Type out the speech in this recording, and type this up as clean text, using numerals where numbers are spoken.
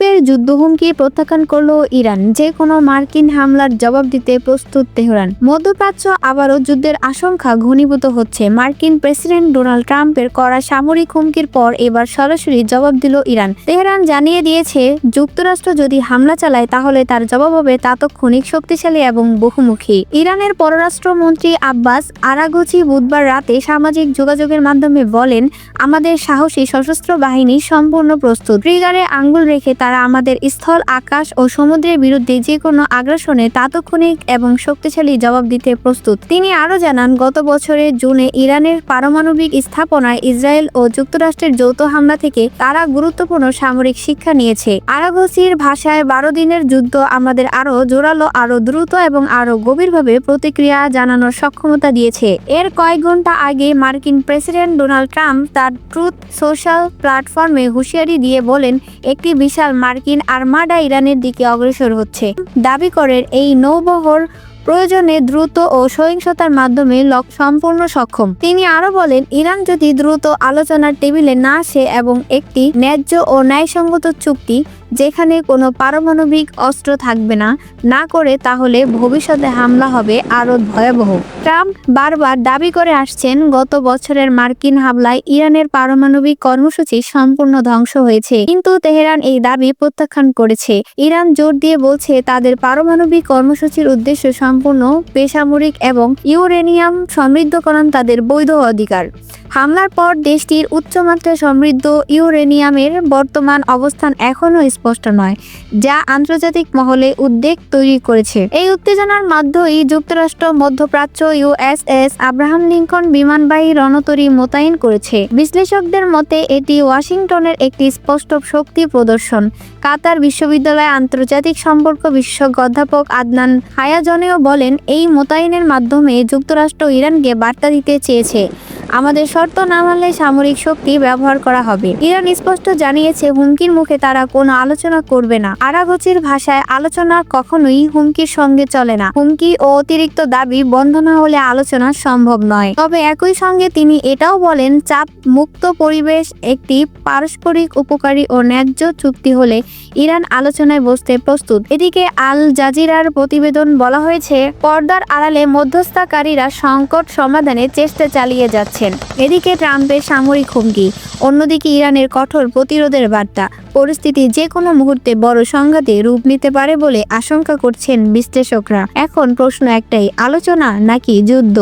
ট্রাম্পের যুদ্ধ হুমকি প্রত্যাখ্যান করল ইরান। যে কোনো মার্কিন হামলার জবাব দিতে প্রস্তুত তেহরান। মধ্যপ্রাচ্য আবারও যুদ্ধের আশঙ্কা ঘনীভূত হচ্ছে। মার্কিন প্রেসিডেন্ট ডোনাল্ড ট্রাম্পের করা সামরিক হুমকির পর এবার সরাসরি জবাব দিল ইরান। তেহরান জানিয়ে দিয়েছে, যুক্তরাষ্ট্র যদি হামলা চালায় তাহলে তার জবাব হবে তাৎক্ষণিক, শক্তিশালী এবং বহুমুখী। ইরানের পররাষ্ট্রমন্ত্রী আব্বাস আরাগচি বুধবার রাতে সামাজিক যোগাযোগের মাধ্যমে বলেন, আমাদের সাহসী সশস্ত্র বাহিনী সম্পূর্ণ প্রস্তুত। ট্রিগারে আঙ্গুল রেখে তারা আমাদের স্থল, আকাশ ও সমুদ্রের বিরুদ্ধে যে কোনো আগ্রাসনে তাৎক্ষণিক এবং শক্তিশালী জবাব দিতে প্রস্তুত। তিনি আরও জানান, গত বছরের জুনে ইরানের পারমাণবিক স্থাপনায় ইসরায়েল ও যুক্তরাষ্ট্রের যৌথ হামলা থেকে তারা গুরুত্বপূর্ণ সামরিক শিক্ষা নিয়েছে। আরাগচির ভাষায়, 12 দিনের যুদ্ধ আমাদের আরও জোরালো, আরও দ্রুত এবং আরও গভীরভাবে প্রতিক্রিয়া জানানোর সক্ষমতা দিয়েছে। এর কয়েক ঘন্টা আগে মার্কিন প্রেসিডেন্ট ডোনাল্ড ট্রাম্প তার ট্রুথ সোশ্যাল প্ল্যাটফর্মে হুঁশিয়ারি দিয়ে বলেন, একটি বিশাল মার্কিন আর্মাডা ইরানের দিকে অগ্রসর হচ্ছে। দাবি করেন, এই নৌবহর প্রয়োজনে দ্রুত ও সহিংসতার মাধ্যমে সম্পূর্ণ সক্ষম। তিনি আরো বলেন, ইরান যদি দ্রুত আলোচনার টেবিলে না আসে এবং একটি ন্যায্য ও ন্যায়সঙ্গত চুক্তি যেখানে কোনো পারমাণবিক অস্ত্র থাকবে না করে, তাহলে ভবিষ্যতে হামলা হবে আরও ভয়াবহ। ট্রাম্প বারবার দাবি করে আসছেন, গত বছরের মার্কিন হামলায় ইরানের পারমাণবিক কর্মসূচি সম্পূর্ণ ধ্বংস হয়েছে, কিন্তু তেহরান এই দাবি প্রত্যাখ্যান করেছে। ইরান জোর দিয়ে বলছে, তাদের পারমাণবিক কর্মসূচির উদ্দেশ্য সম্পূর্ণ বেসামরিক এবং ইউরেনিয়াম সমৃদ্ধকরণ তাদের বৈধ অধিকার। হামলার পর দেশটির উচ্চমাত্রায় সমৃদ্ধ ইউরেনিয়ামের বর্তমান অবস্থান এখনও স্পষ্ট নয়, যা আন্তর্জাতিক মহলে উদ্বেগ তৈরি করেছে। এই উত্তেজনার মধ্যেই যুক্তরাষ্ট্র মধ্যপ্রাচ্য ইউএসএস আব্রাহাম লিঙ্কন বিমানবাহী রণতরী মোতায়েন করেছে। বিশ্লেষকদের মতে এটি ওয়াশিংটনের একটি স্পষ্ট শক্তি প্রদর্শন। কাতার বিশ্ববিদ্যালয়ে আন্তর্জাতিক সম্পর্ক বিশেষজ্ঞ অধ্যাপক আদনান হায়াজনেও বলেন, এই মোতায়েনের মাধ্যমে যুক্তরাষ্ট্র ইরানকে বার্তা দিতে চেয়েছে, আমাদের শর্ত না মানলে সামরিক শক্তি ব্যবহার করা হবে। ইরান স্পষ্ট জানিয়েছে, হুমকির মুখে তারা কোনো আলোচনা করবে না। আরাগচির ভাষায়, আলোচনা কখনোই হুমকির সঙ্গে চলে না। হুমকি ও অতিরিক্ত দাবি বন্ধ না হলে আলোচনা সম্ভব নয়। তবে একই সঙ্গে তিনি এটাও বলেন, চাপ মুক্ত পরিবেশ, একটি পারস্পরিক উপকারী ও ন্যায্য চুক্তি হলে ইরান আলোচনায় বসতে প্রস্তুত। এদিকে আল জাজিরার প্রতিবেদন বলা হয়েছে, পর্দার আড়ালে মধ্যস্থতাকারীরা সংকট সমাধানের চেষ্টা চালিয়ে যাচ্ছেন। এদিকে ট্রাম্পের সামরিক হুমকি, অন্যদিকে ইরানের কঠোর প্রতিরোধের বার্তা। পরিস্থিতি যে কোনো মুহূর্তে বড় সংঘাতে রূপ নিতে পারে বলে আশঙ্কা করছেন বিশ্লেষকরা। এখন প্রশ্ন একটাই, আলোচনা নাকি যুদ্ধ?